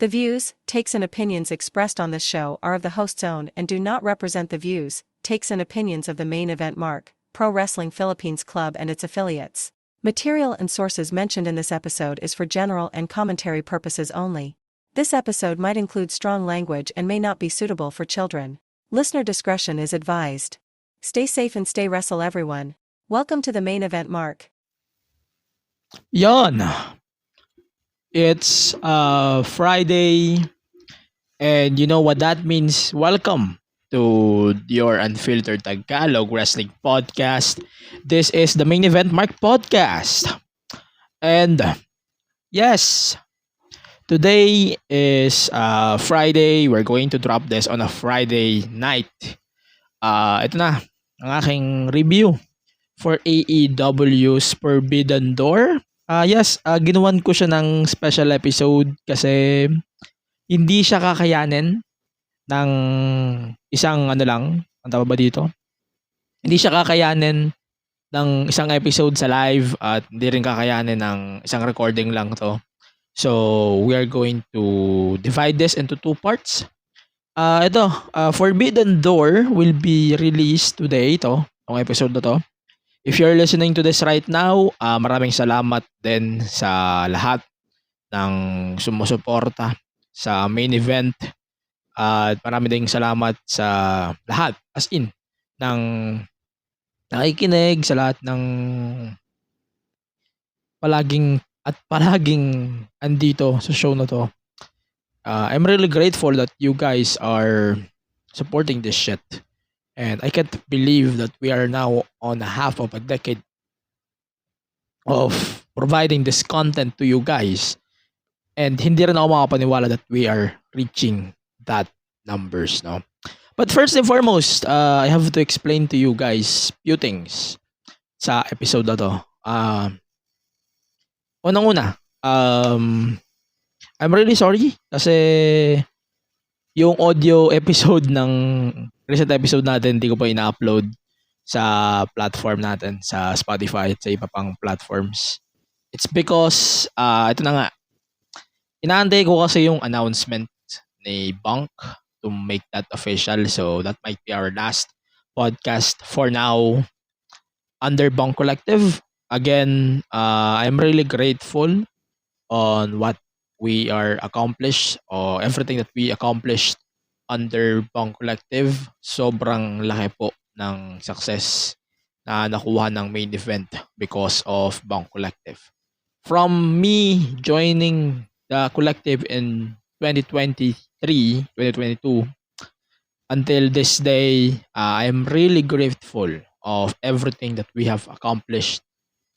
The views, takes and opinions expressed on this show are of the host's own and do not represent the views, takes and opinions of the Main Event Mark, Pro Wrestling Philippines Club and its affiliates. Material and sources mentioned in this episode is for general and commentary purposes only. This episode might include strong language and may not be suitable for children. Listener discretion is advised. Stay safe and stay wrestle everyone. Welcome to the Main Event Mark. Yon, it's Friday, and you know what that means. Welcome to your Unfiltered Tagalog Wrestling Podcast. This is the Main Event Mark Podcast. And yes, today is Friday. We're going to drop this on a Friday night. Ito na, ang aking review for AEW's Forbidden Door. Yes, ginawan ko siya ng special episode kasi hindi siya kakayanin ng isang ano lang, ang tawag ba dito? Hindi siya kakayanin ng isang episode sa live at hindi rin kakayanin ng isang recording lang to. So, we are going to divide this into two parts. Forbidden Door will be released today, ang episode na to. If you're listening to this right now, maraming salamat din sa lahat ng sumusuporta sa main event. At marami ding salamat sa lahat, as in, ng nakikinig, sa lahat ng palaging andito sa show na to. I'm really grateful that you guys are supporting this shit. And I can't believe that we are now on a half of a decade of providing this content to you guys. And hindi rin ako makapaniwala that we are reaching that numbers, no? But first and foremost, I have to explain to you guys few things sa episode na to. Unang-una, I'm really sorry kasi yung audio episode ng recent episode natin, hindi ko pa ina-upload sa platform natin, sa Spotify at sa iba pang platforms. It's because, ito na nga, inaantay ko kasi yung announcement ni Bunk to make that official. So, that might be our last podcast for now under Bunk Collective. Again, I'm really grateful on what we are accomplished or everything that we accomplished under Bunk Collective. Sobrang laki po ng success na nakuha ng main event because of Bunk Collective. From me joining the collective in 2022 until this day, I'm really grateful of everything that we have accomplished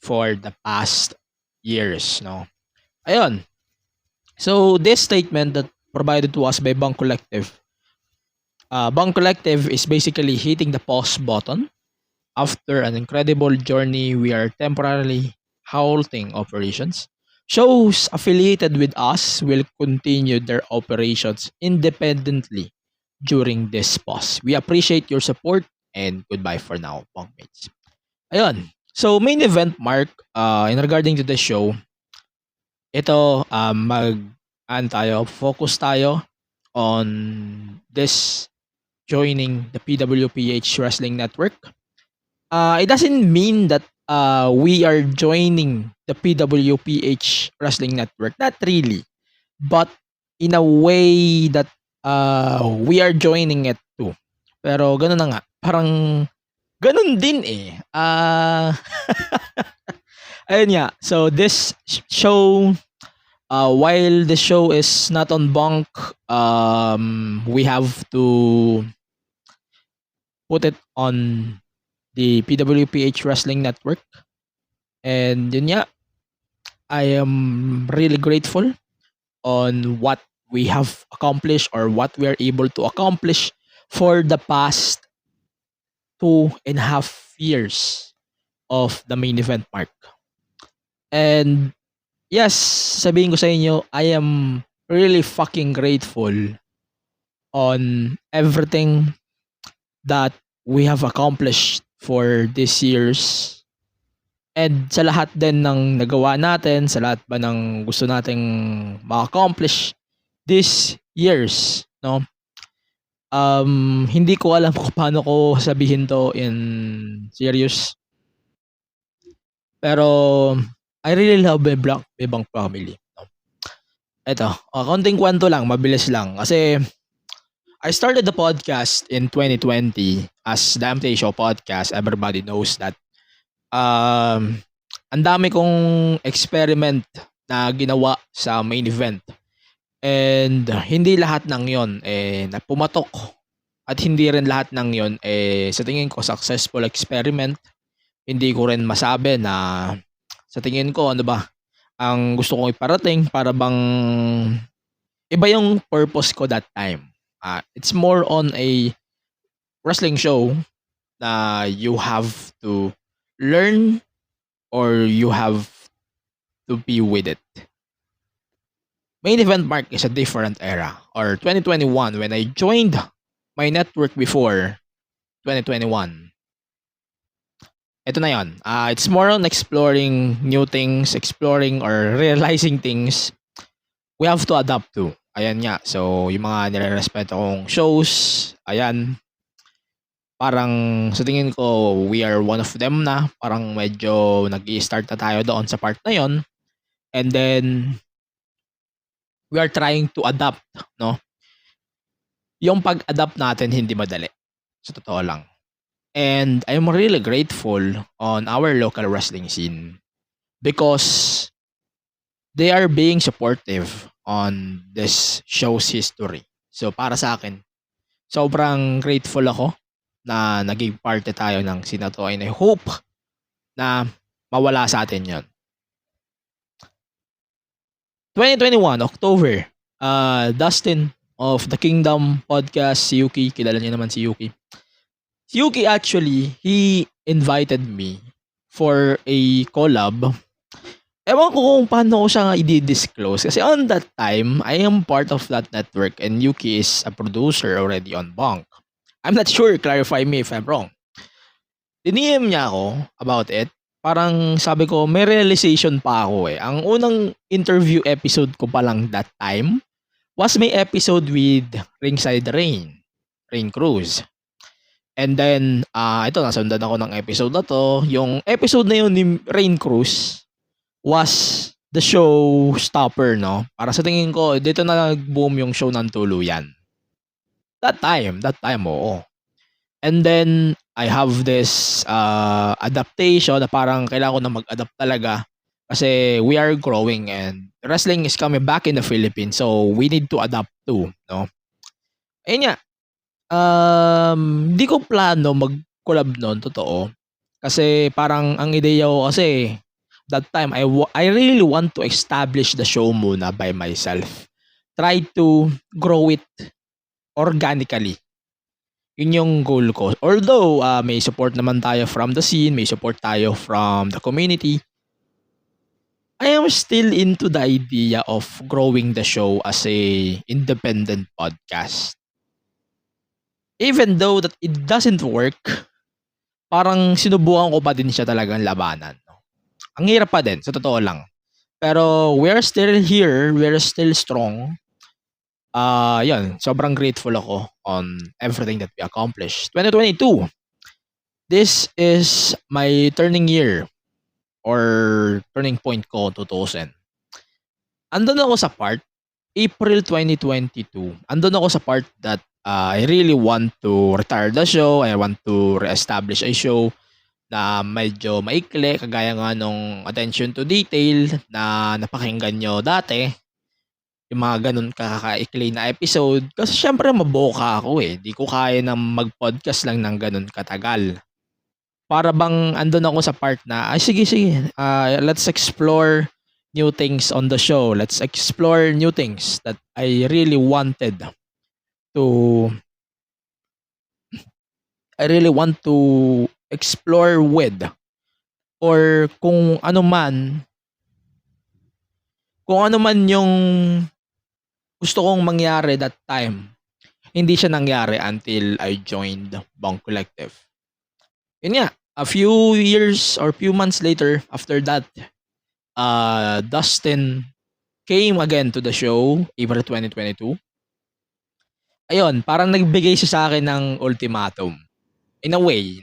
for the past years, no? Ayun. So, this statement that provided to us by Bunk Collective, Bunk Collective is basically hitting the pause button. After an incredible journey, we are temporarily halting operations. Shows affiliated with us will continue their operations independently during this pause. We appreciate your support and goodbye for now, Bunkmates. Ayun. So, main event, Mark, in regarding to the show, ito, focus tayo on this joining the PWPH Wrestling Network. It doesn't mean that we are joining the PWPH Wrestling Network. Not really. But in a way that we are joining it too. Pero ganun na nga. Parang ganun din eh. Ayun nga. So this show, while the show is not on Bunk, we have to put it on the PWPH Wrestling Network. And yun nga, I am really grateful on what we have accomplished or what we are able to accomplish for the past 2.5 years of the main event, Mark. And yes, sabihin ko sa inyo, I am really fucking grateful on everything that we have accomplished for these years. And sa lahat din ng nagawa natin, sa lahat ba ng gusto nating ma-accomplish these years, no? Hindi ko alam kung paano ko sabihin to in serious. Pero I really love my Bebang family. No? Ito, konting kwento lang, mabilis lang. Kasi I started the podcast in 2020 as the MTA Show Podcast. Everybody knows that. Ang dami kong experiment na ginawa sa main event. And hindi lahat ng yon pumatok. At hindi rin lahat ng yon sa tingin ko successful experiment. Hindi ko rin masabi na sa tingin ko ano ba ang gusto kong iparating para bang iba yung purpose ko that time. It's more on a wrestling show na you have to learn or you have to be with it. Main Event Mark is a different era, or 2021 when I joined my network before 2021. Ito na yon. It's more on exploring new things, exploring or realizing things we have to adapt to. Ayan nga. So, yung mga nire-respeto kong shows, ayan. Parang sa tingin ko, we are one of them na. Parang medyo nag-i-start na tayo doon sa part na yon. And then, we are trying to adapt, no? Yung pag-adapt natin hindi madali. Sa totoo lang. And I'm really grateful on our local wrestling scene because they are being supportive on this show's history. So para sa akin, sobrang grateful ako na naging parte tayo ng scene na to, and I hope na mawala sa atin yon. 2021, October, Dustin of the Kingdom Podcast, si Yuki, kilala niyo naman si Yuki. Si Yuki actually, he invited me for a collab. Ewan ko kung paano ko siya i-disclose. Kasi on that time, I am part of that network and Yuki is a producer already on Bonk. I'm not sure, clarify me if I'm wrong. Diniem niya ako about it. Parang sabi ko, may realization pa ako eh. Ang unang interview episode ko pa lang that time was may episode with Ringside Rain Cruz. And then, ito, nasundan ako ng episode na to. Yung episode na yun ni Rain Cruz was the show stopper, no? Para sa tingin ko, dito na nag-boom yung show ng tuluyan. That time, oo. And then, I have this adaptation na parang kailangan ko na mag-adapt talaga kasi we are growing and wrestling is coming back in the Philippines, so we need to adapt too, no? Ayun nga, di ko plano mag-collab noon, totoo. Kasi parang ang ideya ko kasi that time I really want to establish the show muna by myself. Try to grow it organically. Yun yung goal ko. Although may support naman tayo from the scene, may support tayo from the community, I am still into the idea of growing the show as a independent podcast. Even though that it doesn't work, parang sinubukan ko pa din siya talagang labanan. No? Ang hirap pa din, sa totoo lang. Pero we're still here, we're still strong. Yun, sobrang grateful ako on everything that we accomplished. 2022, this is my turning year or turning point ko 2000. Andun ako sa part, April 2022, andun ako sa part that I really want to retire the show. I want to re-establish a show na medyo maikli, kagaya nga nung attention to detail na napakinggan nyo dati. Yung mga ganun kakaikli na episode. Kasi syempre maboka ako eh. Di ko kaya na mag-podcast lang ng ganun katagal. Para bang andun ako sa part na, sige. Let's explore new things on the show. Let's explore new things that I really want to explore with, or kung ano man yung gusto kong mangyari that time, hindi siya nangyari until I joined Bonk Collective. Yun nga, a few years or few months later after that, Dustin came again to the show, April 2022. Ayun, parang nagbigay siya sa akin ng ultimatum. In a way,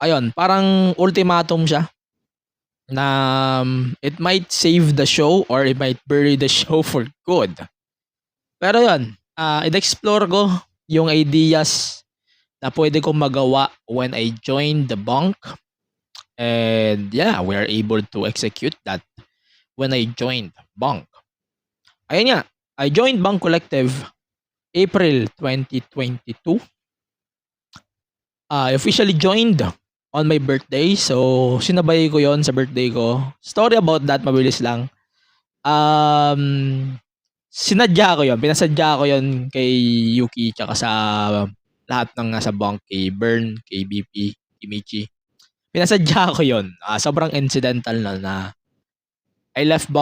Ayun, parang ultimatum siya na it might save the show or it might bury the show for good. Pero yun, in-explore ko yung ideas na pwede kong magawa when I joined the bunk. And yeah, we are able to execute that when I joined bunk. Ayun nga, I joined Bunk Collective April 2022. I officially joined on my birthday. So, sinabay ko yon sa birthday ko. Story about that, mabilis lang. Sinadya ko yon. Pinasadya ko yon kay Yuki tsaka sa lahat ng nasa bunk, kay Bern, kay BP, kay Michi. Pinasadya ko yon. Sobrang incidental na I left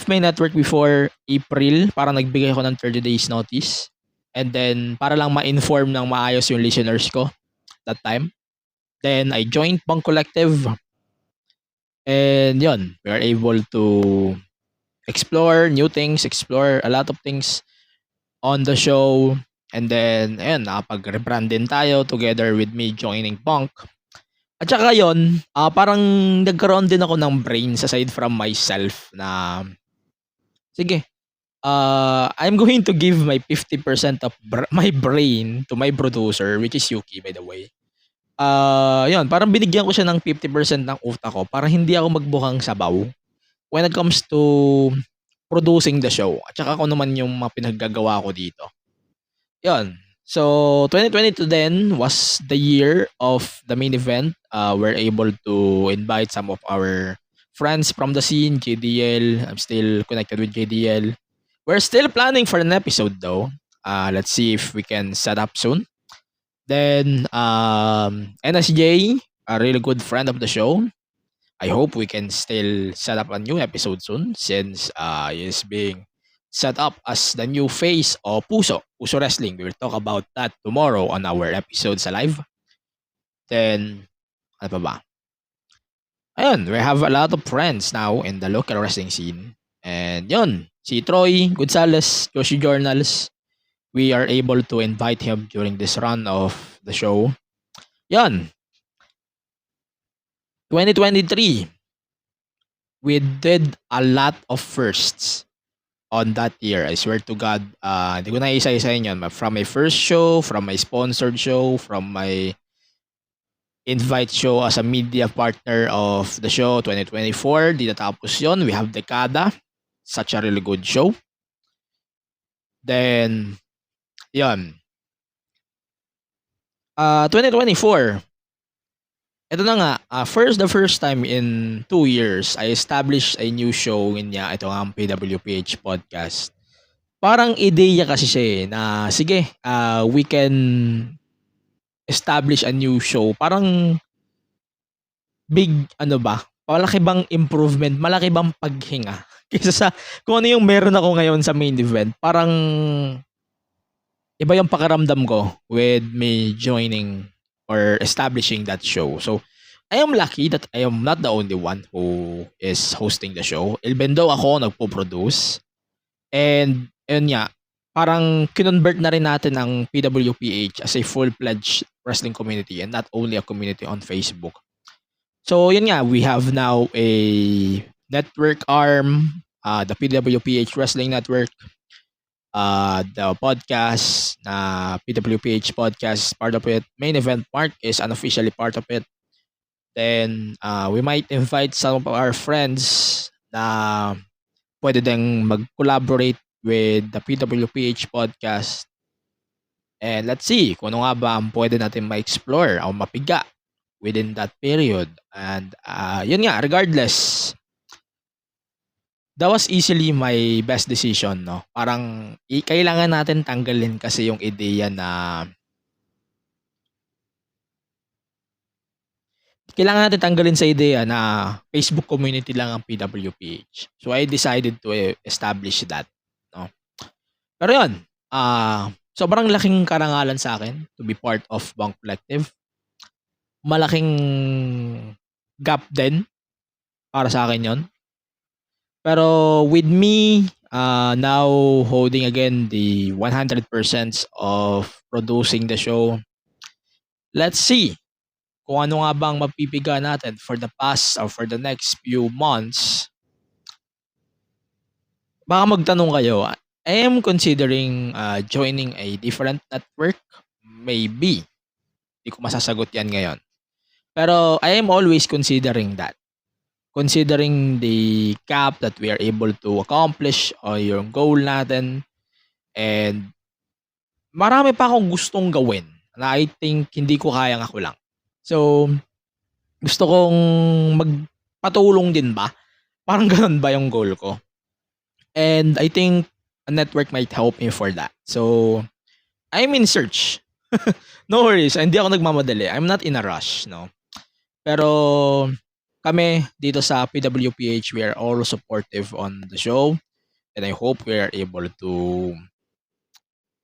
my network before April. Parang nagbigay ako ng 30 days notice. And then, para lang ma-inform ng maayos yung listeners ko that time. Then, I joined Bunk Collective. And yun, we are able to explore new things, explore a lot of things on the show. And then, ayun, nakapag-rebrand din tayo together with me joining Bunk. At saka yun, parang nagkaroon din ako ng brains aside from myself na, sige, I'm going to give my 50% of my brain to my producer, which is Yuki, by the way. Yun, parang binigyan ko siya ng 50% ng utak ko para hindi ako magbukang sabaw when it comes to producing the show. At saka kung naman yung mga pinaggagawa ko dito. Yun. So, 2022 then was the year of the main event. We're able to invite some of our friends from the scene, JDL. I'm still connected with JDL. We're still planning for an episode though. Let's see if we can set up soon. Then, NSJ, a really good friend of the show. I hope we can still set up a new episode soon since he is being set up as the new face of Puso Wrestling. We will talk about that tomorrow on our episode sa live. Then, ano pa ba? Ayun, we have a lot of friends now in the local wrestling scene. And yun, si Troy Gonzalez, Joshi Journals, we are able to invite him during this run of the show. Yun. 2023, we did a lot of firsts on that year. I swear to God, hindi ko na isa-isahin yun. From my first show, from my sponsored show, from my invite show as a media partner of the show 2024. Di natapos yun. We have Dekada. Such a really good show. Then, yun. 2024. Ito na nga, the first time in 2 years, I established a new show niya. Ito nga ang PWPH podcast. Parang ideya kasi siya na sige, we can establish a new show. Parang big, malaki bang improvement, malaki bang paghinga. Kaysa sa kung ano yung meron ako ngayon sa main event. Parang iba yung pakiramdam ko with me joining or establishing that show. So, I am lucky that I am not the only one who is hosting the show. Even though ako nagpo-produce. And, yun nga, parang kinonvert na rin natin ang PWPH as a full-fledged wrestling community and not only a community on Facebook. So, yun nga, we have now a network arm, the PWPH Wrestling Network, the podcast, PWPH podcast, part of it. Main Event Mark is unofficially part of it. Then, we might invite some of our friends na pwede ding mag-collaborate with the PWPH podcast. And let's see kung ano nga ba ang pwede natin ma-explore o mapiga within that period. And yun nga, regardless, that was easily my best decision, no? Parang kailangan natin tanggalin kasi yung ideya na kailangan natin tanggalin sa ideya na Facebook community lang ang PWPH. So I decided to establish that, no? Pero yun, sobrang laking karangalan sa akin to be part of Bunk Collective. Malaking gap din para sa akin yon. Pero with me, now holding again the 100% of producing the show, let's see kung ano nga bang mapipiga natin for the past or for the next few months. Baka magtanong kayo, I am considering joining a different network. Maybe. Hindi ko masasagot yan ngayon. Pero I am always considering that. Considering the cap that we are able to accomplish o yung goal natin. And marami pa akong gustong gawin na I think hindi ko kayang ako lang. So, gusto kong magpatulong din ba? Parang ganun ba yung goal ko? And I think a network might help me for that. So, I'm in search. No worries, hindi ako nagmamadali. I'm not in a rush, no? Pero kami dito sa PWPH, we are all supportive on the show. And I hope we are able to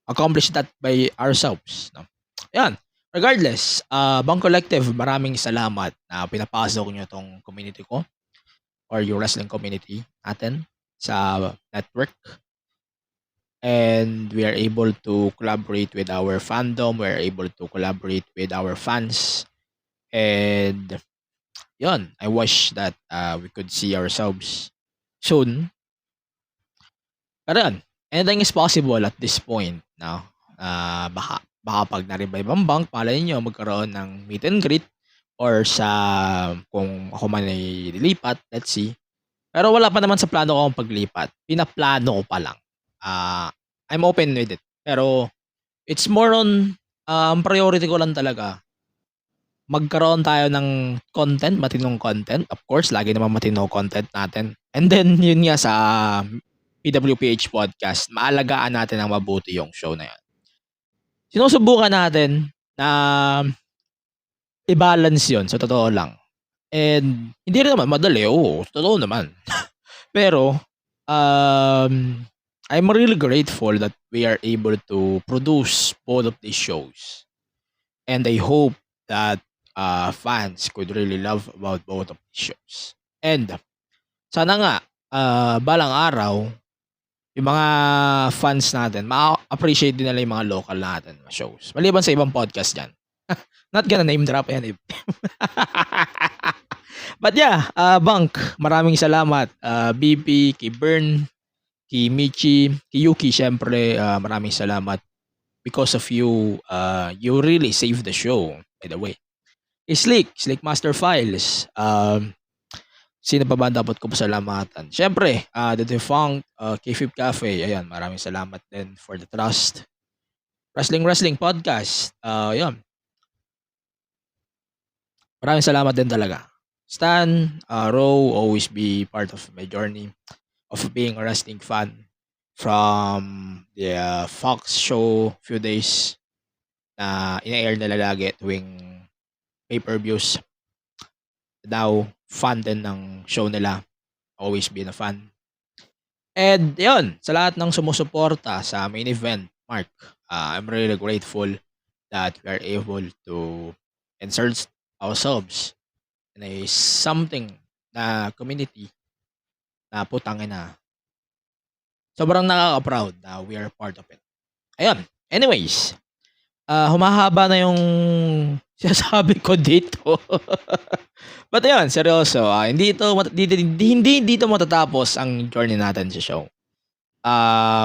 accomplish that by ourselves, no? Yan. Regardless, Bang Collective, maraming salamat na pinapasok nyo tong community ko or yung wrestling community natin sa network. And we are able to collaborate with our fandom. We are able to collaborate with our fans. And yun, I wish that we could see ourselves soon. Pero yun, anything is possible at this point. No? Baka pag na-revive ang bank, malay nyo magkaroon ng meet and greet or sa kung ako man ay lilipat, let's see. Pero wala pa naman sa plano ko ang paglipat. Pinaplano ko pa lang. I'm open with it. Pero it's more on priority ko lang talaga. Magkaroon tayo ng content, matinong content. Of course, lagi naman matinong content natin. And then, yun nga sa PWPH podcast, maalagaan natin ang mabuti yung show na yun. Sinusubukan natin na i-balance yun, sa totoo lang. And hindi rin naman madali, oo, totoo naman. Pero, I'm really grateful that we are able to produce both of these shows. And I hope that fans could really love about both of these shows. And sana nga, balang araw, yung mga fans natin, ma-appreciate din nila yung mga local natin shows. Maliban sa ibang podcast dyan. Not gonna name drop any. But yeah, Bank, maraming salamat. BP, kay Bern, kay Michi, kay Yuki, syempre, maraming salamat. Because of you, you really saved the show, by the way. Slick Master Files. Sino pa ba dapat ko pasalamatan? Syempre, The Defunct, K-Fib Cafe. Ayan, maraming salamat din for the trust. Wrestling Podcast. Ayan. Maraming salamat din talaga. Stan, Ro, always be part of my journey of being a wrestling fan. From the Fox show, few days na ina-air nila lagi tuwing pay-per-views. Now, fan din ng show nila. Always been a fan. And yun, sa lahat ng sumusuporta sa main event, Mark, I'm really grateful that we are able to insert ourselves in a something na community na putangin na sobrang nakaka-proud na we are part of it. Ayun. Anyways, humahaba na yung sinasabi ko dito. But ayun, seryoso. Hindi dito matatapos ang journey natin sa show.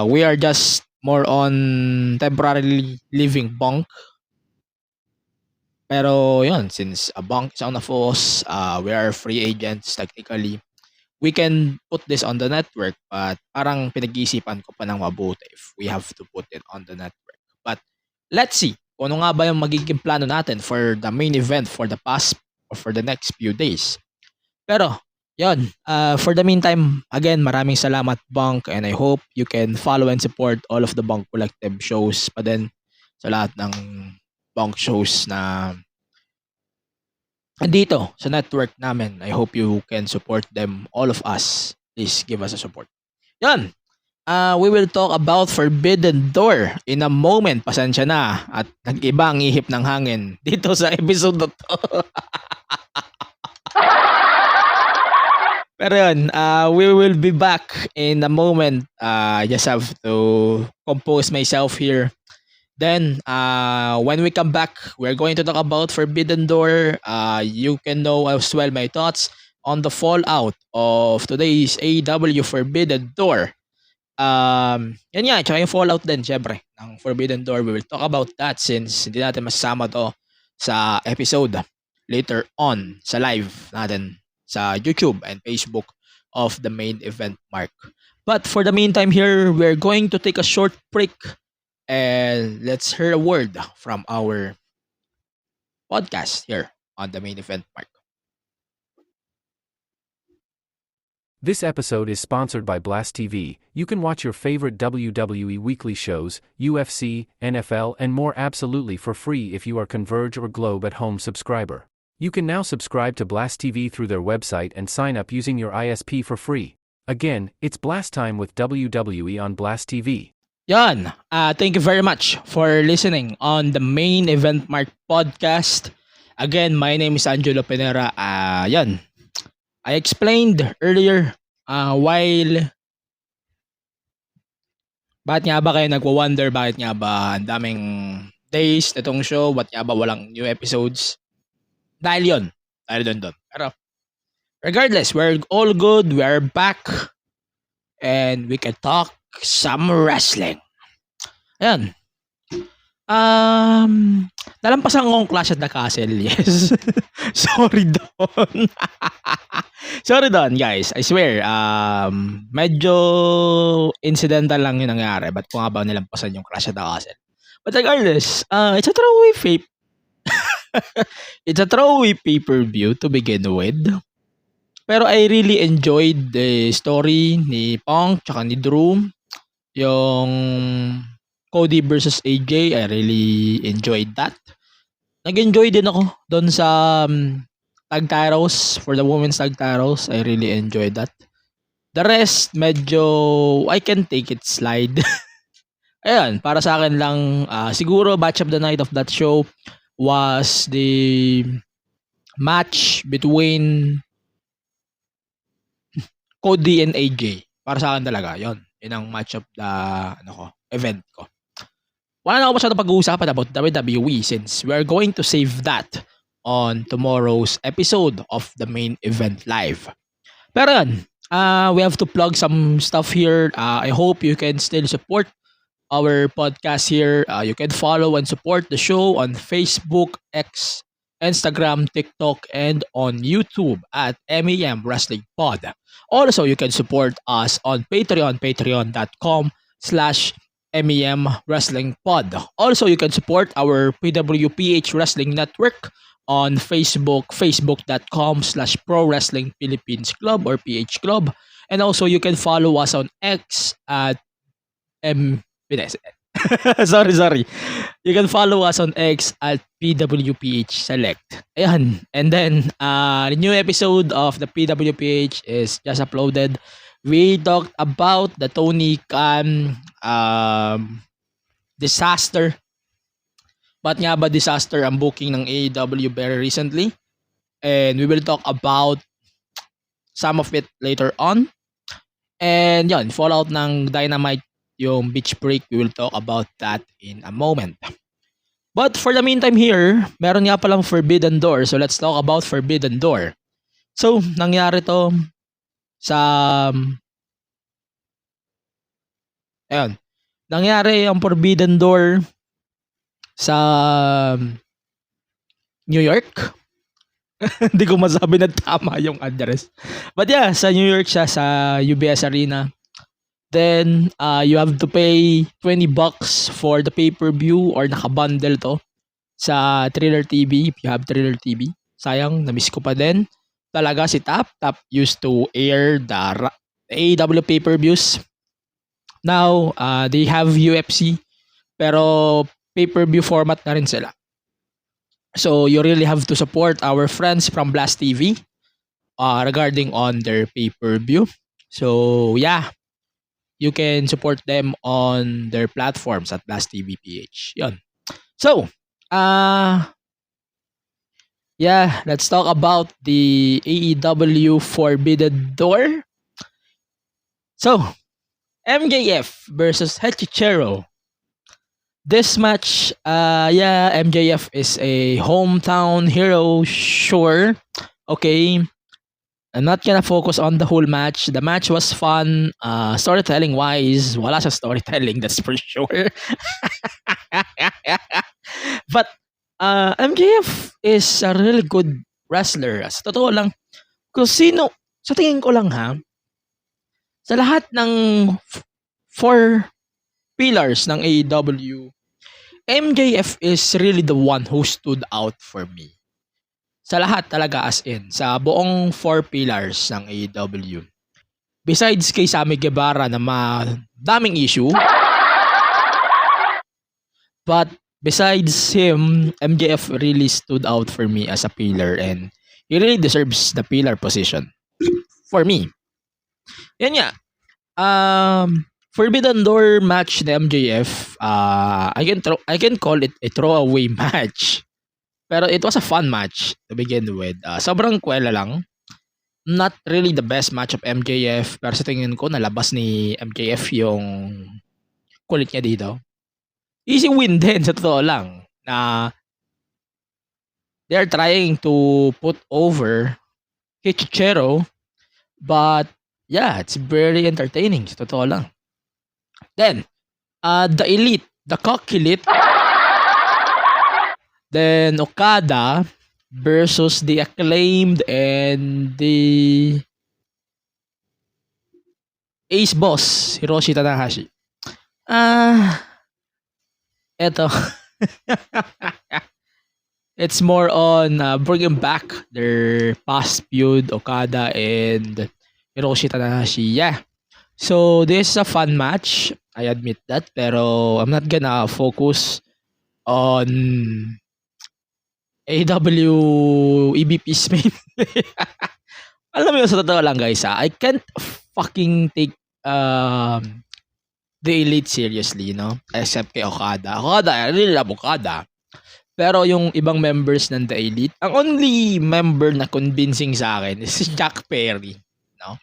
We are just more on temporarily living bunk. Pero yun, since a bunk is on a force, we are free agents technically. We can put this on the network, but parang pinag-iisipan ko pa ng mabuti if we have to put it on the network. But let's see kung ano nga ba yung magiging plano natin for the main event for the past or for the next few days. Pero, yun, for the meantime, again, maraming salamat, Bunk, and I hope you can follow and support all of the Bunk Collective shows pa din sa lahat ng Bunk shows na dito sa network namin. I hope you can support them, all of us. Please give us a support. Yan. We will talk about Forbidden Door in a moment. Pasensya na. At nag-iba ang ihip ng hangin dito sa episode na to. Pero yun, we will be back in a moment. I just have to compose myself here. Then, when we come back, we're going to talk about Forbidden Door. You can know as well my thoughts on the fallout of today's AEW Forbidden Door. Yan nga, tsaka yung fallout din, syempre, ng Forbidden Door. We will talk about that since hindi natin masasama to sa episode later on sa live natin sa YouTube and Facebook of the main event mark. But for the meantime here, we're going to take a short break and let's hear a word from our podcast here on the main event mark. This episode is sponsored by Blast TV. You can watch your favorite WWE weekly shows, UFC, NFL, and more absolutely for free if you are Converge or Globe at Home subscriber. You can now subscribe to Blast TV through their website and sign up using your ISP for free. Again, it's Blast Time with WWE on Blast TV. Yan. Thank you very much for listening on the Main Event Mark podcast. Again, my name is Angelo Pinera. Yan. I explained earlier while bakit nga ba kayo nagwa-wonder, bakit nga ba ang daming days itong show, bakit nga ba walang new episodes. Dahil yun. Dahil doon. Pero regardless, we're all good. We are back. And we can talk some wrestling. Ayan. Nalampasan kong Clash at the Castle. Yes. Sorry doon. Sorry doon, guys. I swear. Medyo incidental lang yung nangyari. Ba't ko nga ba nilampasan yung Clash at the Castle? But regardless, it's a throwaway it's a throwaway pay-per-view to begin with. Pero I really enjoyed the story ni Punk tsaka ni Drew. Yung Cody versus AJ, I really enjoyed that. Nag-enjoy din ako doon sa tag titles, for the women's tag titles. I really enjoyed that. The rest, medyo, I can take it slide. Ayan, para sa akin lang, siguro match of the night of that show was the match between Cody and AJ. Para sa akin talaga, yon. Yun ang match of the event ko. Wala na ako masyadong pag-uusapan about WWE since we're going to save that on tomorrow's episode of the main event live. Pero yun, we have to plug some stuff here. I hope you can still support our podcast here. You can follow and support the show on Facebook, X, Instagram, TikTok, and on YouTube at MEM Wrestling Pod. Also, you can support us on Patreon, patreon.com/MEM Wrestling Pod. Also, you can support our PWPH Wrestling Network on Facebook, facebook.com/Pro Wrestling Philippines Club or PH Club. And also, you can follow us on X at sorry. You can follow us on X at PWPH Select. Ayan. And then, the new episode of the PWPH is just uploaded. We talked about the Tony Khan disaster. Ba't nga ba disaster ang booking ng AEW very recently? And we will talk about some of it later on. And yun, fallout ng Dynamite, yung beach break, we will talk about that in a moment. But for the meantime here, meron nga palang Forbidden Door. So let's talk about Forbidden Door. So, nangyari to sa ayun. Nangyari ang Forbidden Door sa New York. Hindi ko masabi na tama yung address. But yeah, sa New York siya, sa UBS Arena. Then, you have to pay $20 for the pay-per-view or nakabundle to sa Thriller TV if you have Thriller TV. Sayang, na-miss ko pa din. Talaga si Tap used to air the AEW pay-per-views. Now, they have UFC pero pay-per-view format na rin sila. So, you really have to support our friends from Blast TV regarding on their pay-per-view. So, yeah. You can support them on their platforms at Blast TV PH. Yun. So, Yeah, let's talk about the AEW Forbidden Door. So, MJF versus Hechicero. This match, yeah, MJF is a hometown hero, sure. Okay, I'm not gonna focus on the whole match. The match was fun. Storytelling wise, wala sa storytelling, that's for sure. But MJF is a really good wrestler. Sa totoo lang, kung sino, sa tingin ko lang ha, sa lahat ng four pillars ng AEW, MJF is really the one who stood out for me. Sa lahat talaga, as in, sa buong four pillars ng AEW. Besides kay Sammy Guevara na daming issue, but besides him, MJF really stood out for me as a pillar, and he really deserves the pillar position for me. Yan nga. Forbidden Door match ni MJF, I can call it a throwaway match. Pero it was a fun match to begin with. Sobrang kwela lang. Not really the best match of MJF, pero sa tingin ko nalabas ni MJF yung kulit niya dito. Easy win din sa totoo lang na they're trying to put over Hechicero, but yeah, it's very entertaining sa totoo lang. Then, the Elite, the Cock Elite, then Okada versus the Acclaimed and the Ace Boss, Hiroshi Tanahashi. Eto. It's more on bringing back their past feud, Okada and Hiroshi Tanahashi. Yeah. So, this is a fun match. I admit that. Pero, I'm not gonna focus on AEW EVP's main. Alam mo yun, sa totoo lang guys, I can't fucking take the Elite seriously, no? Except kay Okada. I really love Okada. Pero yung ibang members ng The Elite, ang only member na convincing sa akin is si Jack Perry, no?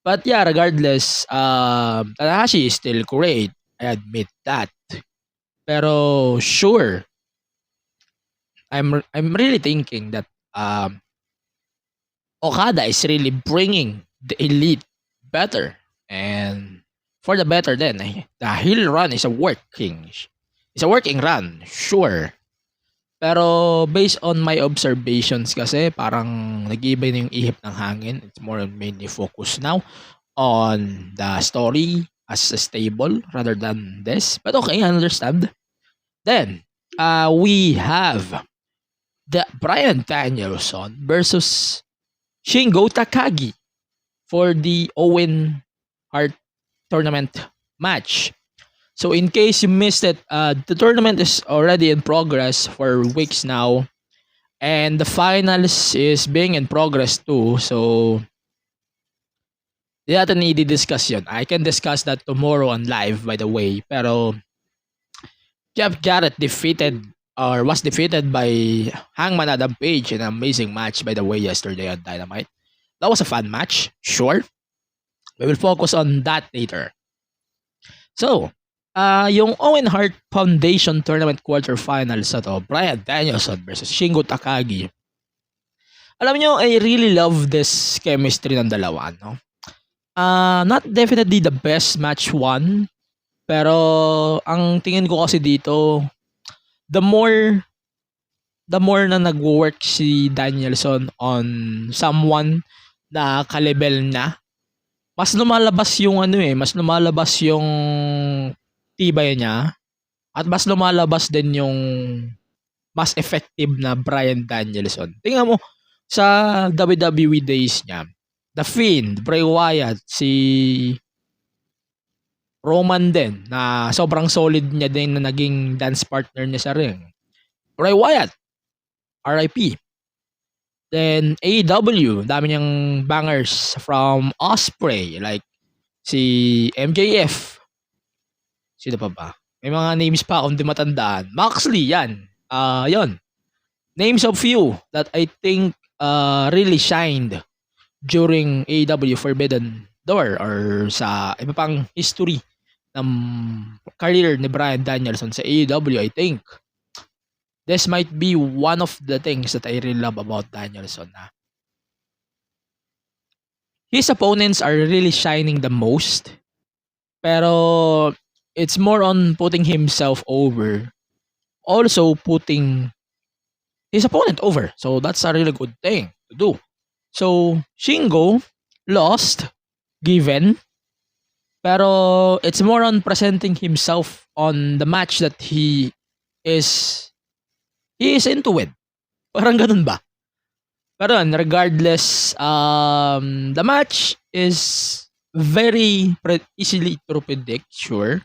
But yeah, regardless, Tanahashi is still great. I admit that. Pero sure, I'm really thinking that Okada is really bringing the Elite better, and for the better then, the heel run is a working run, sure. Pero based on my observations kasi, parang nag-iiba na yung ihip ng hangin. It's more mainly focused now on the story as a stable rather than this. But okay, I understand. Then, we have the Bryan Danielson versus Shingo Takagi for the Owen Hart tournament match. So in case you missed it, the tournament is already in progress for weeks now, and the finals is being in progress too. So di natin i-discuss yun. I can discuss that tomorrow on live, by the way. Pero Jeff Jarrett was defeated by Hangman Adam Page in an amazing match, by the way, yesterday on Dynamite. That was a fun match, sure. We will focus on that later. So, yung Owen Hart Foundation Tournament quarterfinals na to, Bryan Danielson versus Shingo Takagi. Alam nyo, I really love this chemistry ng dalawa, no? Not definitely the best match won, pero ang tingin ko kasi dito, the more na nag-work si Danielson on someone na ka-level na, mas lumalabas yung tibay niya, at mas lumalabas din yung mas effective na Bryan Danielson. Tingnan mo sa WWE days niya, The Fiend, Bray Wyatt, si Roman din, na sobrang solid niya din na naging dance partner niya sa ring. Bray Wyatt, RIP. Then AEW, dami niyang bangers from Ospreay, like si MJF. Sino pa ba? May mga names pa akong di matandaan. Moxley, yan. Yon. names of few that I think really shined during AEW Forbidden Door or sa iba pang history ng career ni Bryan Danielson sa AEW. I think this might be one of the things that I really love about Danielson. His opponents are really shining the most, pero it's more on putting himself over, also putting his opponent over. So that's a really good thing to do. So Shingo lost, given, pero it's more on presenting himself on the match that he is into it. Parang ganun ba? Pero regardless, the match is very easily to predict, sure.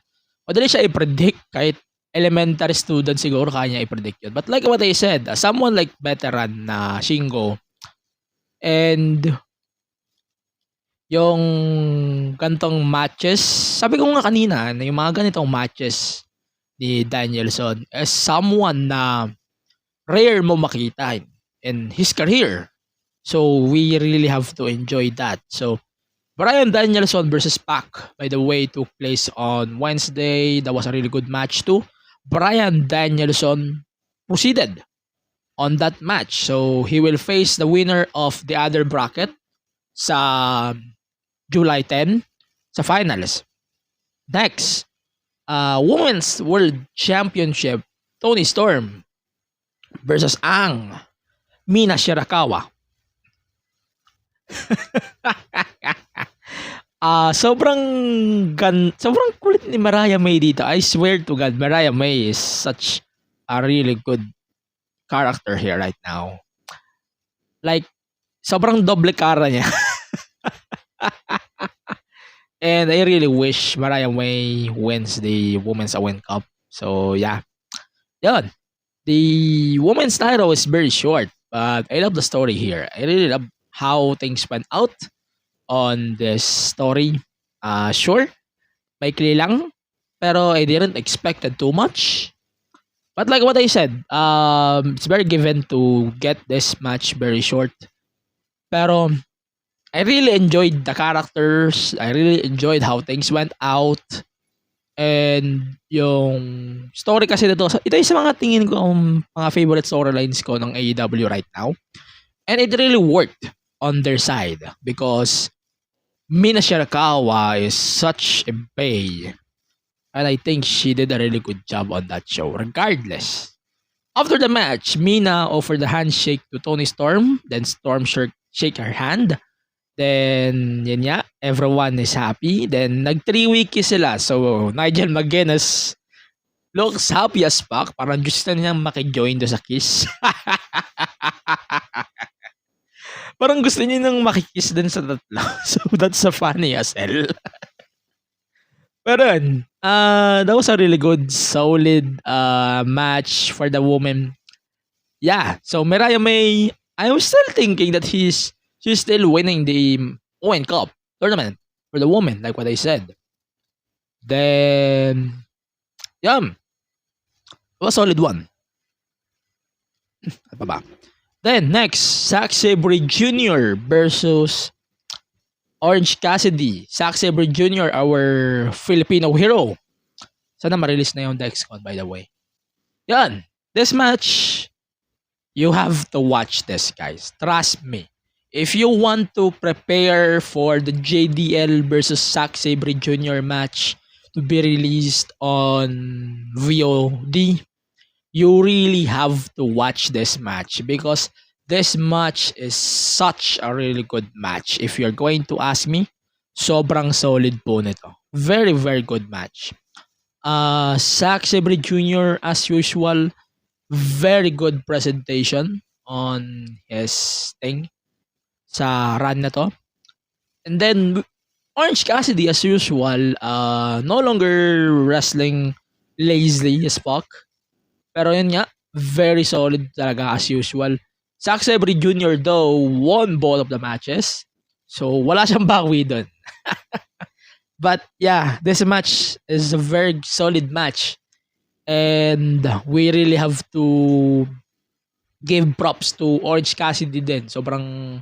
Madali siya i-predict kahit elementary student siguro kaya niya i-predict yun. But like what I said, someone like veteran na Shingo and yung gantong matches, sabi ko nga kanina na yung mga ganitong matches ni Danielson is someone na rare mo makita in his career. So we really have to enjoy that. So Bryan Danielson versus Pac, by the way, took place on Wednesday. That was a really good match too. Bryan Danielson proceeded on that match. So he will face the winner of the other bracket sa July 10 sa finals. Next, Women's World Championship, Toni Storm versus ang Mina Shirakawa. Sobrang kulit ni Mariah May dito. I swear to God, Mariah May is such a really good character here right now. Like, sobrang doble cara niya. And I really wish Mariah May wins the Women's Owen Cup. So, yeah. Yun. The women's title is very short, but I love the story here. I really love how things went out on this story. Sure, maikli lang, pero I didn't expect it too much. But like what I said, it's very given to get this match very short. Pero I really enjoyed the characters. I really enjoyed how things went out. And yung story kasi nito, ito yung sa mga tingin ko ang mga favorite storylines ko ng AEW right now. And it really worked on their side because Mina Shirakawa is such a bae. And I think she did a really good job on that show. Regardless. After the match, Mina offered a handshake to Toni Storm. Then Storm shake her hand. Then, yun nga, everyone is happy. Then, nag-3-way kiss sila. So, Nigel McGuinness looks happy as fuck. Parang gusto niyang makijoin do sa kiss. Parang gusto niya nang makikiss din sa tatlo. So, that's so funny as hell. Pero yun, that was a really good, solid match for the women. Yeah, so Mariah May, I was still thinking that she's still winning the Owen Cup tournament for the women, like what I said. Then, yeah, it was a solid one. Ano pa ba? Then, next, Zack Sabre Jr. versus Orange Cassidy. Zack Sabre Jr., our Filipino hero. Sana ma-release na yung Dexcon, by the way. Yan. This match, you have to watch this, guys. Trust me. If you want to prepare for the JDL versus Zack Sabre Jr. match to be released on VOD, you really have to watch this match because this match is such a really good match. If you're going to ask me, sobrang solid po nito. Very, very good match. Zack Sabre Jr. as usual, very good presentation on his thing sa run na to. And then, Orange Cassidy as usual, no longer wrestling lazily as fuck. Pero yun nga, very solid talaga as usual. Zack Sabre Jr. though won both of the matches. So, wala siyang bawi dun. But yeah, this match is a very solid match. And we really have to give props to Orange Cassidy din. Sobrang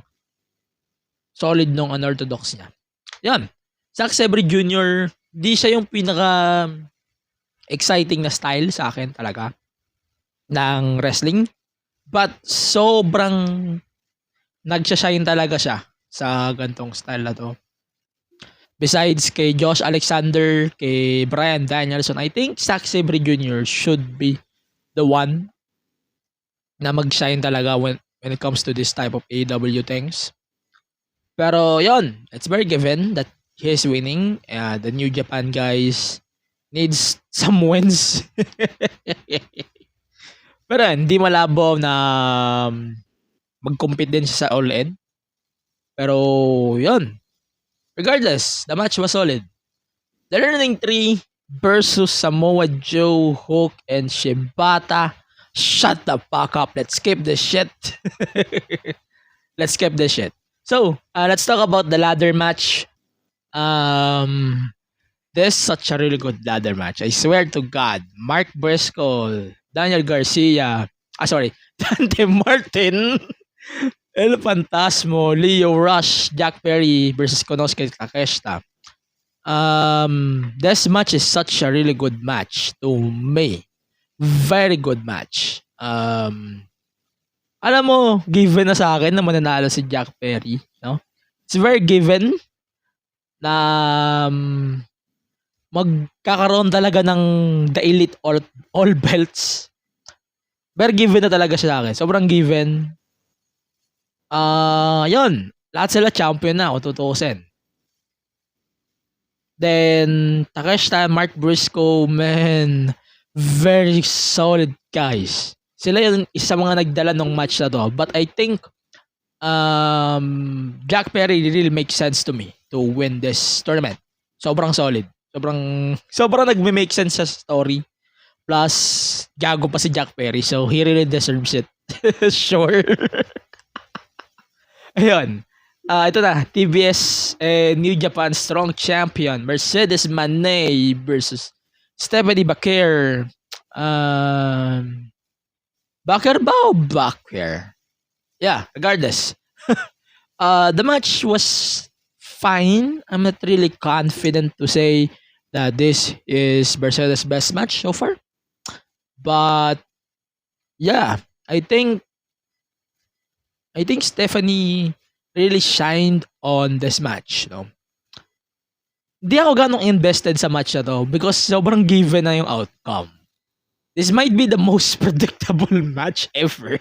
solid nung unorthodox niya. Yan. Zack Sabre Jr., di siya yung pinaka exciting na style sa akin talaga ng wrestling. But sobrang nagsashine talaga siya sa gantong style na to. Besides kay Josh Alexander, kay Bryan Danielson, I think Zack Sabre Jr. should be the one na mag-shine talaga when it comes to this type of AEW things. Pero yon, it's very given that he's winning. The New Japan guys needs some wins. Pero hindi malabo na mag-compete din siya sa All-In. Pero yon, regardless, the match was solid. The Learning Tree versus Samoa Joe, Hook, and Shibata. Shut the fuck up. Let's skip this shit. Let's skip this shit. So, let's talk about the ladder match. This is such a really good ladder match. I swear to God. Mark Briscoe, Daniel Garcia, Dante Martin, El Fantasmo, Leo Rush, Jack Perry versus Konosuke Takeshita. This match is such a really good match to me. Very good match. Alam mo, given na sa akin na mananalo si Jack Perry, no? It's very given na magkakaroon talaga ng the elite all belts. Very given na talaga siya sa akin. Sobrang given. Yun. Lahat sila champion na, kung tutuusin. Then, Takeshita, Mark Briscoe, man, very solid guys. Sila yung isa mga nagdala ng match na to. But I think Jack Perry really makes sense to me to win this tournament. Sobrang solid. Sobrang nagme-make sense sa story. Plus, gago pa si Jack Perry. So, he really deserves it. Sure. Ayun. Ito na. TBS New Japan Strong Champion. Mercedes Moné versus Stephanie Bakir. Bakir ba o Bakir? Yeah, regardless. The match was fine. I'm not really confident to say that this is Mercedes' best match so far. But yeah, I think Stephanie really shined on this match, no? Di ako ganong invested sa match na to because sobrang given na yung outcome. This might be the most predictable match ever.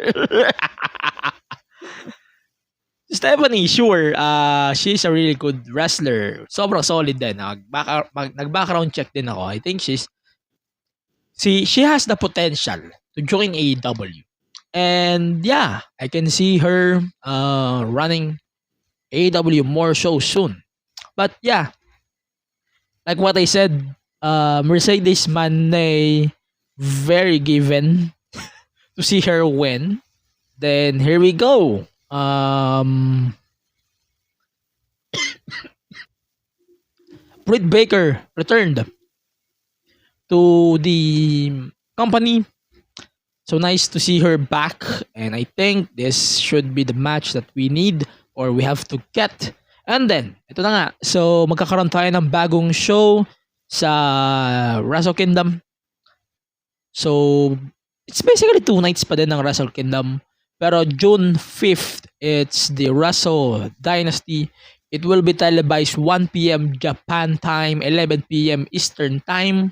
Stephanie, sure, she's a really good wrestler. Sobrang solid din. Nag-background check din ako. I think she has the potential to join AEW. And yeah, I can see her running AEW more shows soon. But yeah, like what I said, Mercedes Moné, very given to see her win. Then here we go. Britt Baker returned to the company. So nice to see her back. And I think this should be the match that we need or we have to get. And then, ito na nga. So, magkakaroon tayo ng bagong show sa Wrestle Kingdom. So, it's basically 2 nights pa din ng Wrestle Kingdom. Pero June 5th, it's the Wrestle Dynasty. It will be televised 1 p.m. Japan time, 11 p.m. Eastern time.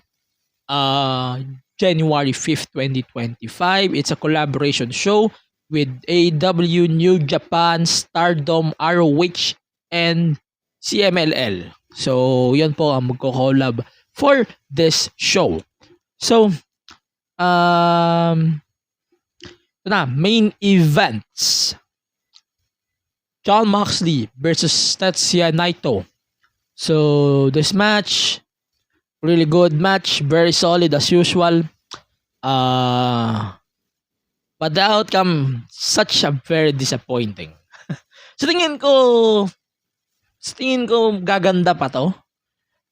January 5th, 2025. It's a collaboration show with AEW, New Japan, Stardom, ROH, and CMLL. So, yun po ang magko-collab for this show. So, ito na, main events. Jon Moxley versus Tetsuya Naito. So, this match, really good match, very solid as usual. But the outcome, such a very disappointing. Sa tingin ko gaganda pa to.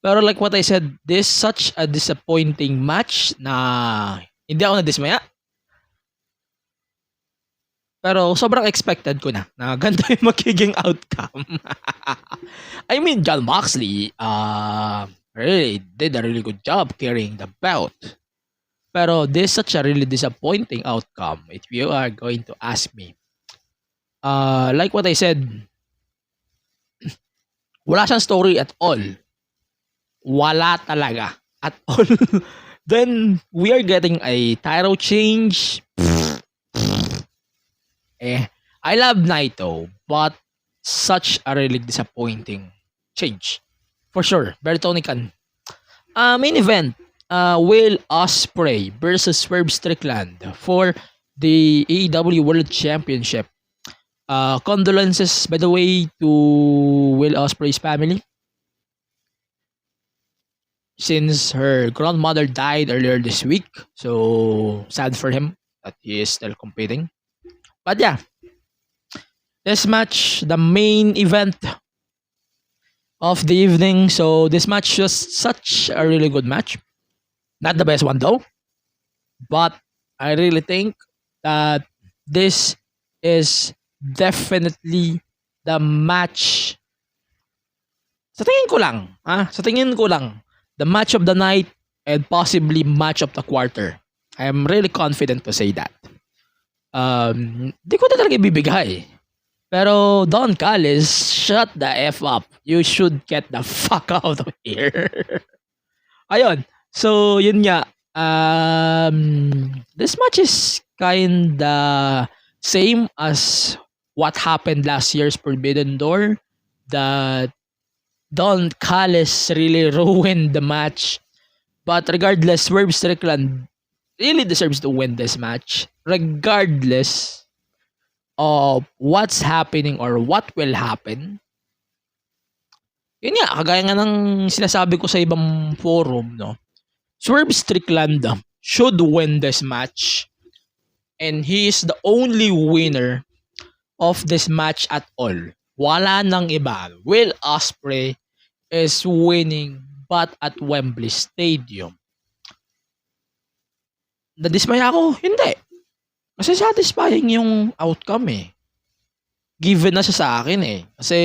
Pero like what I said, this such a disappointing match na hindi ako nadismaya. Pero sobrang expected ko na ganito yung magiging outcome. I mean, John Moxley really did a really good job carrying the belt. Pero this is such a really disappointing outcome if you are going to ask me. Like what I said, wala siyang story at all. Wala talaga at all. Then we are getting a title change. I love Naito, but such a really disappointing change. For sure, very Tony Khan. Main event, Will Ospreay versus Swerve Strickland for the AEW World Championship. Condolences, by the way, to Will Ospreay's family, since her grandmother died earlier this week. So sad for him that he is still competing. But yeah, this match, the main event of the evening. So this match was such a really good match. Not the best one though, but I really think that this is definitely the match. Sa tingin ko lang, the match of the night and possibly match of the quarter. I am really confident to say that. Di ko na talaga ibibigay. Pero Don Callis, shut the F up. You should get the fuck out of here. Ayun. So, yun nga. This match is kinda same as what happened last year's Forbidden Door. That Don Callis really ruined the match. But regardless, Swerve Strickland really deserves to win this match. Regardless of what's happening or what will happen. Yun nga, kagaya nga ng sinasabi ko sa ibang forum, no? Swerve Strickland should win this match. And he is the only winner of this match at all. Wala nang iba. Will Ospreay is winning but at Wembley Stadium. Nadismaya ako? Hindi. Kasi satisfying yung outcome eh. Given na siya sa akin eh. Kasi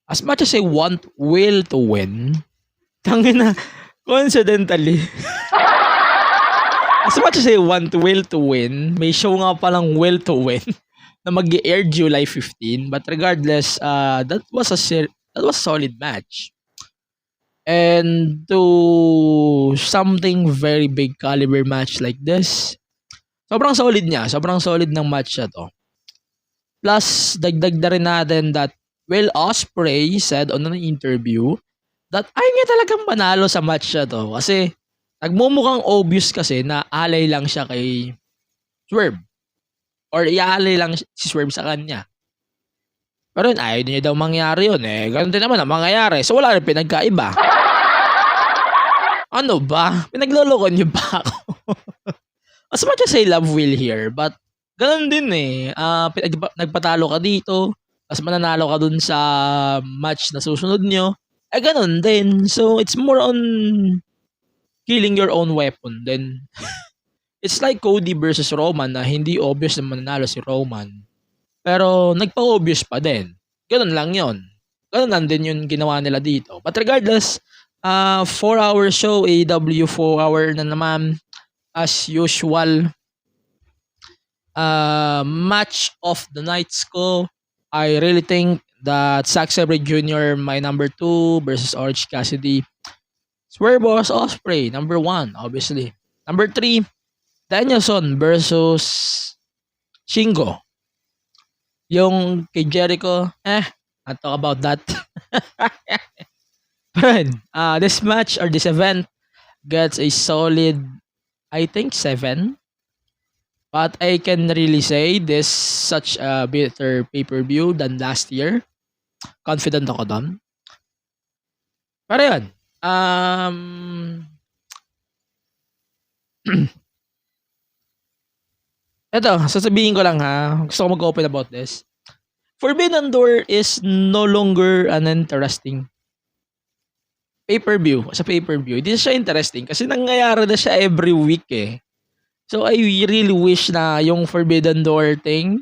as much as I want Will to win, tangina, coincidentally, as much as I want Will to win, may show nga palang Will to win na mag-air July 15. But regardless, that was a solid match. And to something very big caliber match like this, sobrang solid niya. Sobrang solid ng match na to. Plus, dagdag na rin natin that Will Ospreay said on an interview that ay niya talagang manalo sa match na to. Kasi nagmumukhang obvious kasi na alay lang siya kay Swerve. Or iaalay lang si Swerve sa kanya. Pero yun, ayaw niya daw mangyari yun eh. Ganun din naman ang mangyayari. So wala rin pinagkaiba. Ano ba? Pinagloloko niyo ba ako? As much as I love Will here, but ganun din eh. Nagpatalo ka dito, tapos mananalo ka dun sa match na susunod nyo. Ganun din. So it's more on killing your own weapon. Then it's like Cody versus Roman na hindi obvious na mananalo si Roman. Pero nagpa-obvious pa din. Ganun lang yon. Ganun lang din yung ginawa nila dito. But regardless, 4-hour show, AEW 4-hour na naman. As usual, match of the nights ko. I really think that Zack Sabre Jr., my number 2 versus Orange Cassidy. Swerve versus Ospreay, number 1, obviously. Number 3, Danielson versus Shingo. Yung kay Jericho, I'll talk about that. But this match or this event gets a solid, I think, 7. But I can really say this such a better pay-per-view than last year. Confident ako doon. Pero yun. Ito, sasabihin ko lang ha. Gusto ko mag-open about this. Forbidden Door is no longer an interesting pay-per-view. Sa pay-per-view, hindi siya interesting kasi nangyayari na siya every week eh. So I really wish na yung Forbidden Door thing,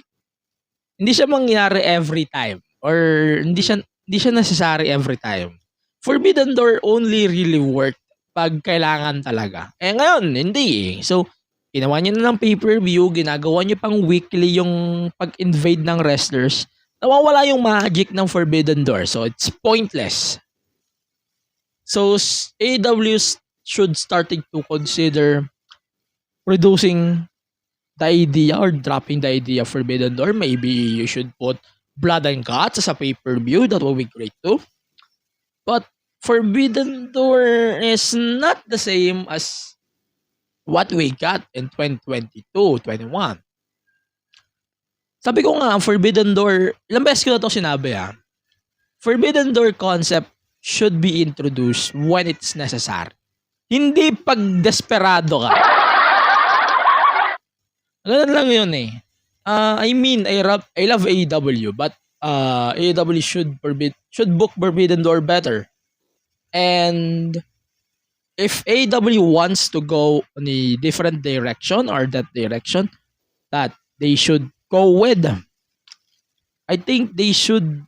hindi siya mangyari every time. Or hindi siya necessary every time. Forbidden Door only really worked pag kailangan talaga. Eh ngayon, hindi eh. So, ginawa niyo na ng pay-per-view, ginagawa niyo pang weekly yung pag-invade ng wrestlers, nawawala yung magic ng Forbidden Door. So, it's pointless. So, AEW should starting to consider reducing the idea or dropping the idea of Forbidden Door. Maybe you should put Blood and Guts as a pay-per-view. That would be great too. But Forbidden Door is not the same as what we got in 2022-21. Sabi ko nga, ang Forbidden Door, ilang beses ko na itong sinabi Forbidden Door concept should be introduced when it's necessary. Hindi pag desperado ka. Ganun lang yun eh. I mean, I love AEW, but AEW should book Forbidden Door better. And if AEW wants to go in a different direction or that direction that they should go with, I think they should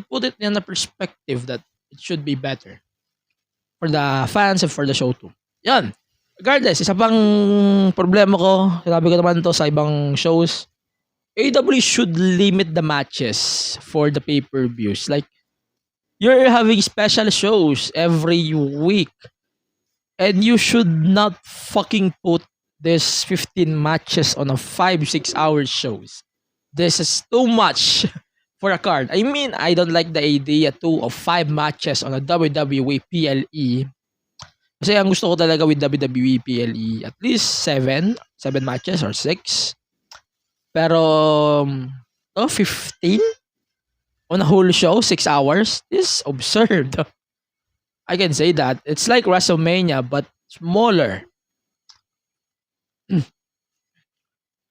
put it in a perspective that it should be better for the fans and for the show too. Yan. Regardless, isa pang problema ko, sinabi ko naman to sa ibang shows, AEW should limit the matches for the pay-per-views. Like, you're having special shows every week, and you should not fucking put this 15 matches on a 5-6 hour shows. This is too much for a card. I mean, I don't like the idea too of 5 matches on a WWE PLE. Kasi ang gusto ko talaga with WWE PLE, at least 7 matches or 6. Pero, 15 on a whole show, 6 hours, is absurd. I can say that. It's like WrestleMania, but smaller.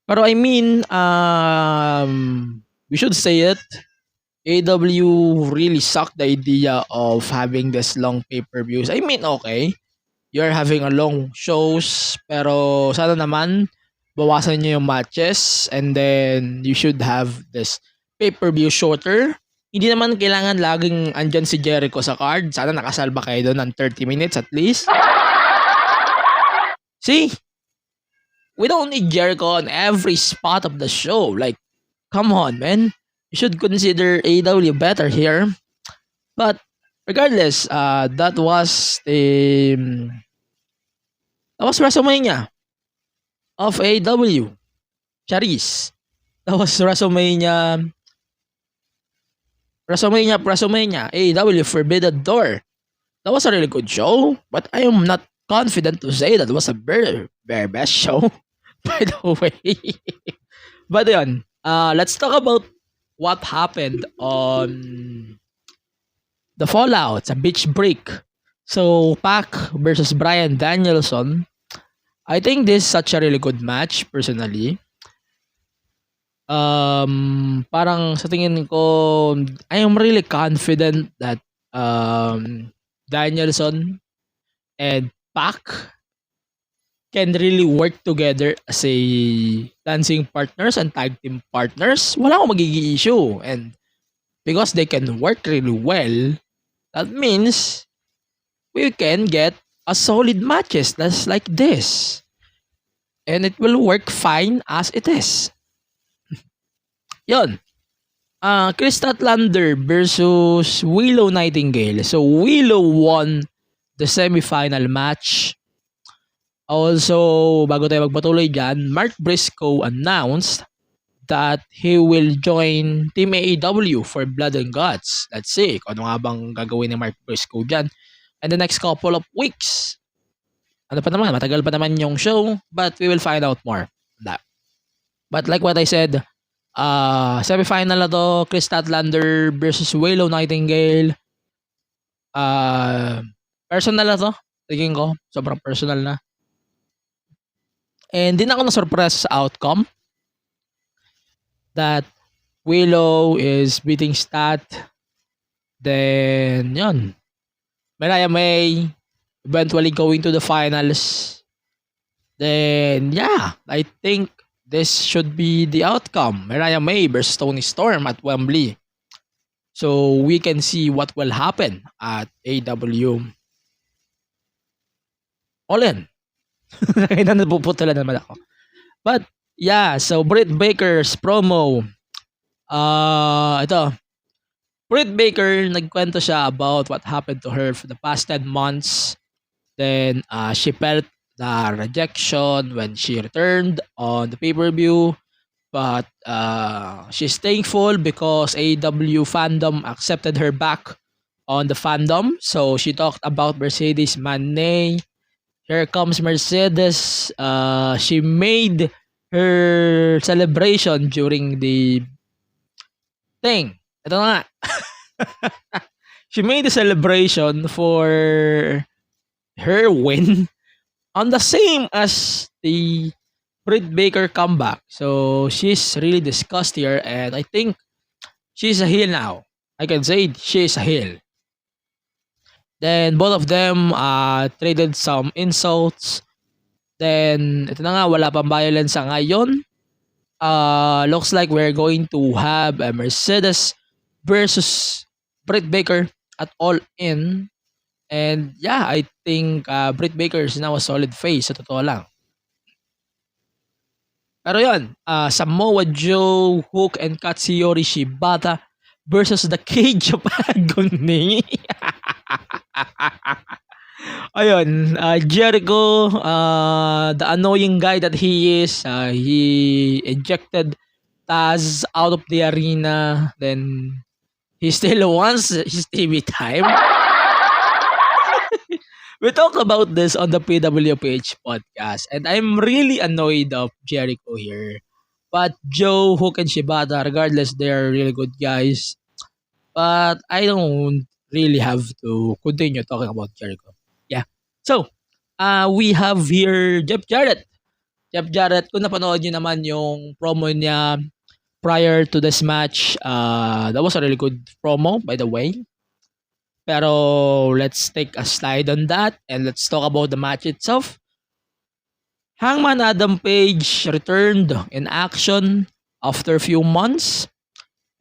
Pero I mean, we should say it. AEW really sucked the idea of having this long pay-per-views. I mean, okay, you're having a long shows, pero sana naman bawasan nyo yung matches and then you should have this pay-per-view shorter. Hindi naman kailangan laging andyan si Jericho sa card. Sana nakasalba kayo doon ng 30 minutes at least. See? We don't need Jericho on every spot of the show. Like, come on, man. You should consider AEW better here. But regardless, that was WrestleMania of AEW. Charis. That was WrestleMania, AEW Forbidden Door. That was a really good show, but I am not confident to say that was a very, very best show, by the way. But yun, let's talk about what happened on the Fallout, sa Beach Break. So, Pac versus Bryan Danielson. I think this is such a really good match, personally. Parang sa tingin ko, I am really confident that Danielson and Pac can really work together as a dancing partners and tag team partners. Wala akong magiging issue. And because they can work really well, that means we can get a solid matches that's like this. And it will work fine as it is. Yun. Chris Statlander versus Willow Nightingale. So, Willow won the semifinal match. Also, bago tayo magpatuloy dyan, Mark Briscoe announced that he will join Team AEW for Blood and Guts. Let's see kung ano nga bang gagawin ni Mark Briscoe dyan in the next couple of weeks. Ano pa naman, matagal pa naman yung show, but we will find out more on that. But like what I said, semifinal na to, Chris Statlander versus Willow Nightingale. Personal na to, tingin ko, sobrang personal na. And din ako na-surprise sa outcome that Willow is beating Stat. Then, yun. Mariah May eventually going to the finals, then yeah, I think this should be the outcome. Mariah May versus Toni Storm at Wembley. So we can see what will happen at AW All In. Kaya na napuputula naman ako. But yeah, so Britt Baker's promo. Ito. Britt Baker, nagkwento siya about what happened to her for the past 10 months. Then she felt the rejection when she returned on the pay-per-view. But she's thankful because AEW fandom accepted her back on the fandom. So she talked about Mercedes Moné. Here comes Mercedes. She made her celebration during the thing. Ito na nga. She made the celebration for her win on the same as the Britt Baker comeback. So she's really discussed here, and I think she's a heel now. I can say she's a heel. Then both of them traded some insults. Then ito na nga, wala pang violence ngayon. Looks like we're going to have a Mercedes versus Britt Baker at All In. And yeah, I think Britt Baker is now a solid face, sa totoo lang. Pero yun, Samoa Joe, Hook, and Katsuyori Shibata versus the Cage of Agony. Ayun, Jericho, the annoying guy that he is, he ejected Taz out of the arena. Then he still wants his TV time. We talked about this on the PWPH podcast, and I'm really annoyed of Jericho here. But Joe, Hook, and Shibata, regardless, they're really good guys. But I don't really have to continue talking about Jericho. Yeah. So, we have here Jeff Jarrett. Jeff Jarrett, kung napanood nyo naman yung promo niya prior to this match, that was a really good promo, by the way. Pero let's take a slide on that and let's talk about the match itself. Hangman Adam Page returned in action after a few months,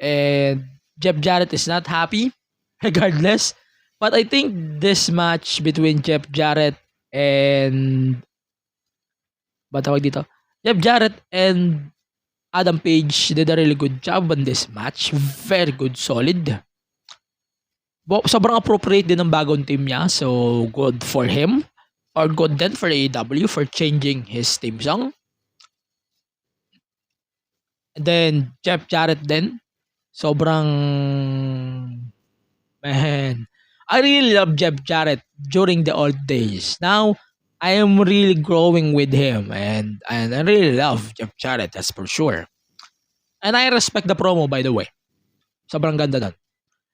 and Jeff Jarrett is not happy regardless. But I think this match between Jeff Jarrett and Jeff Jarrett and Adam Page did a really good job on this match. Very good, solid. Sobrang appropriate din ng bagong team niya. So, good for him. Or good then for AEW for changing his theme song. And then, Jeff Jarrett din. Sobrang... Man. I really love Jeff Jarrett during the old days. Now, I am really growing with him. And I really love Jeff Jarrett, that's for sure. And I respect the promo, by the way. Sobrang ganda nun.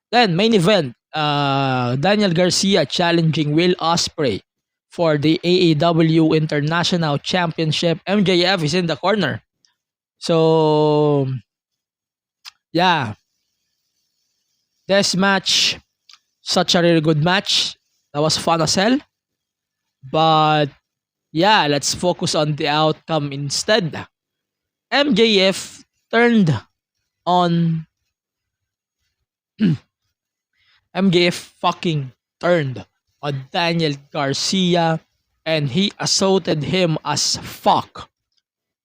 Then, main event. Daniel Garcia challenging Will Ospreay for the AEW International Championship. MJF is in the corner. So, yeah. This match, such a really good match. That was fun as hell. But, yeah, let's focus on the outcome instead. MJF turned on... MJF fucking turned on Daniel Garcia and he assaulted him as fuck.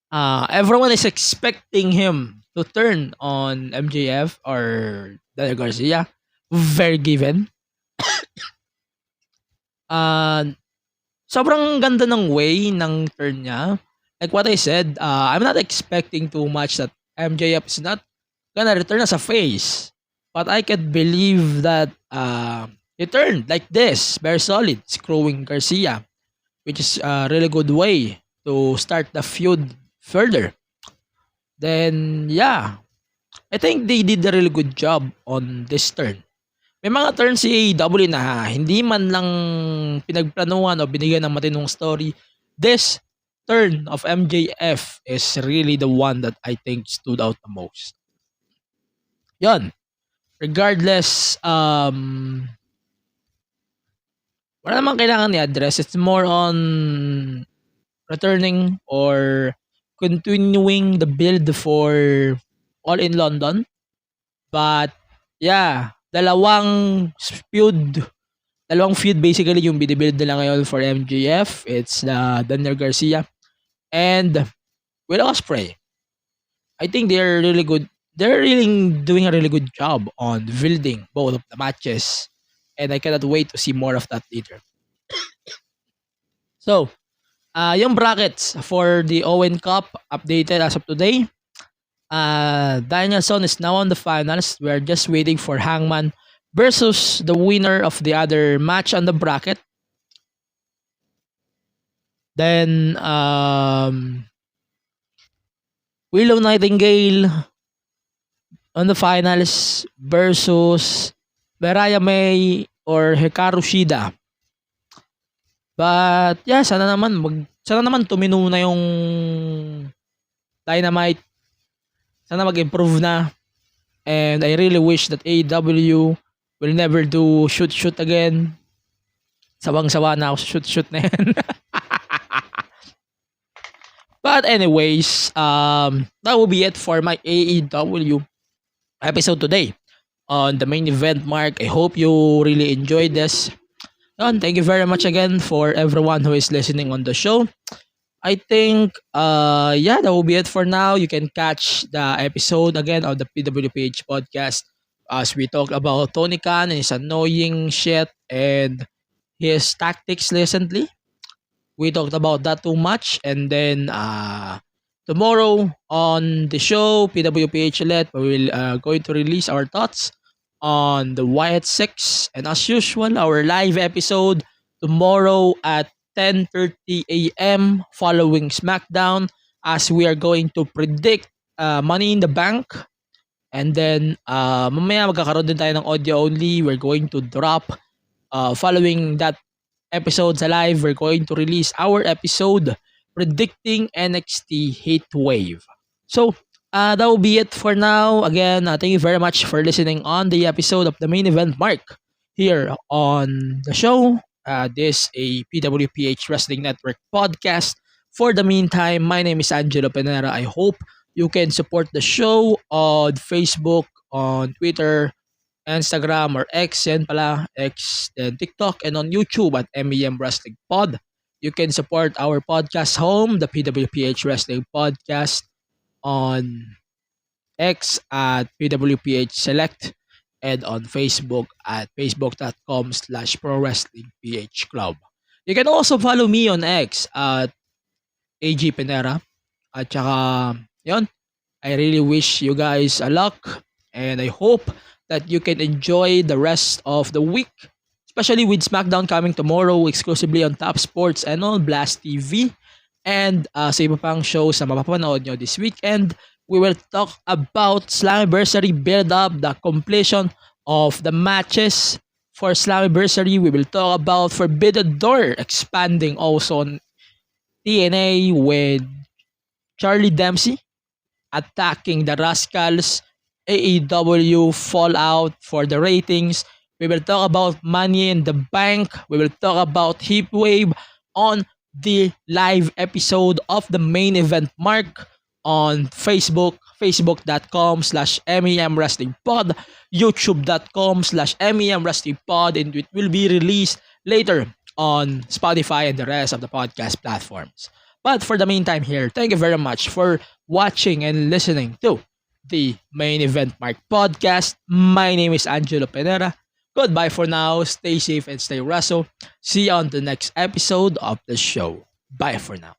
Everyone is expecting him to turn on MJF or Daniel Garcia. Very given. Sobrang ganda ng way ng turn niya. Like what I said, I'm not expecting too much that MJF is not gonna return as a face. But I can believe that he turned like this, very solid, screwing Garcia, which is a really good way to start the feud further. Then, yeah, I think they did a really good job on this turn. May mga turns si AEW na hindi man lang pinagplanuhan o binigyan ng matinong story. This turn of MJF is really the one that I think stood out the most. Yon. Regardless, wala namang kailangan i-address. It's more on returning or continuing the build for All in London. But, yeah, dalawang feud basically yung binibuild nila ngayon for MJF. It's Daniel Garcia and Will Ospreay. I think they're really good. They're really doing a really good job on building both of the matches. And I cannot wait to see more of that later. So, yung brackets for the Owen Cup updated as of today. Danielson is now on the finals. We're just waiting for Hangman versus the winner of the other match on the bracket. Then, Willow Nightingale on the finals versus Mariah May or Hikaru Shida. But yeah, sana naman tumino na yung Dynamite. Sana mag-improve na. And I really wish that AEW will never do shoot again. Sawang-sawa na ako sa shoot na yan. But anyways, that will be it for my AEW episode today on the main event, Mark. I hope you really enjoyed this. And thank you very much again for everyone who is listening on the show. I think, that will be it for now. You can catch the episode again of the PWPH podcast as we talk about Tony Khan and his annoying shit and his tactics recently. We talked about that too much. And then, tomorrow on the show, PWPH Elite, we will going to release our thoughts on the Wyatt 6. And as usual, our live episode tomorrow at 10:30 a.m. following SmackDown as we are going to predict Money in the Bank. And then, mamaya magkakaroon din tayo ng audio only. We're going to drop following that episode sa live, we're going to release our episode predicting NXT Heatwave. So, that will be it for now. Again, thank you very much for listening on the episode of the main event, Mark, here on the show. This a PWPH Wrestling Network podcast. For the meantime, my name is Angelo Penera. I hope you can support the show on Facebook, on Twitter, Instagram or X, yan pala, X, then TikTok, and on YouTube at MEM Wrestling Pod. You can support our podcast home, the PWPH Wrestling Podcast, on X at PWPH Select, and on Facebook at facebook.com/ProWrestlingPH Club. You can also follow me on X at AG Penera. At saka, yun, I really wish you guys a luck, and I hope that you can enjoy the rest of the week, especially with SmackDown coming tomorrow exclusively on Top Sports and on Blast TV. And sa iba pang shows na mapapanood nyo this weekend, we will talk about Slammiversary build-up, the completion of the matches for Slammiversary. We will talk about Forbidden Door expanding also on TNA with Charlie Dempsey attacking the Rascals, AEW fallout for the ratings. We will talk about Money in the Bank. We will talk about Heatwave on the live episode of the main event, Mark, on Facebook, facebook.com/MEM Wrestling Pod, youtube.com/MEM Wrestling Pod, and it will be released later on Spotify and the rest of the podcast platforms. But for the meantime here, thank you very much for watching and listening to the Main Event Mark podcast. My name is Angelo Penera. Goodbye for now. Stay safe and stay wrestle. See you on the next episode of the show. Bye for now.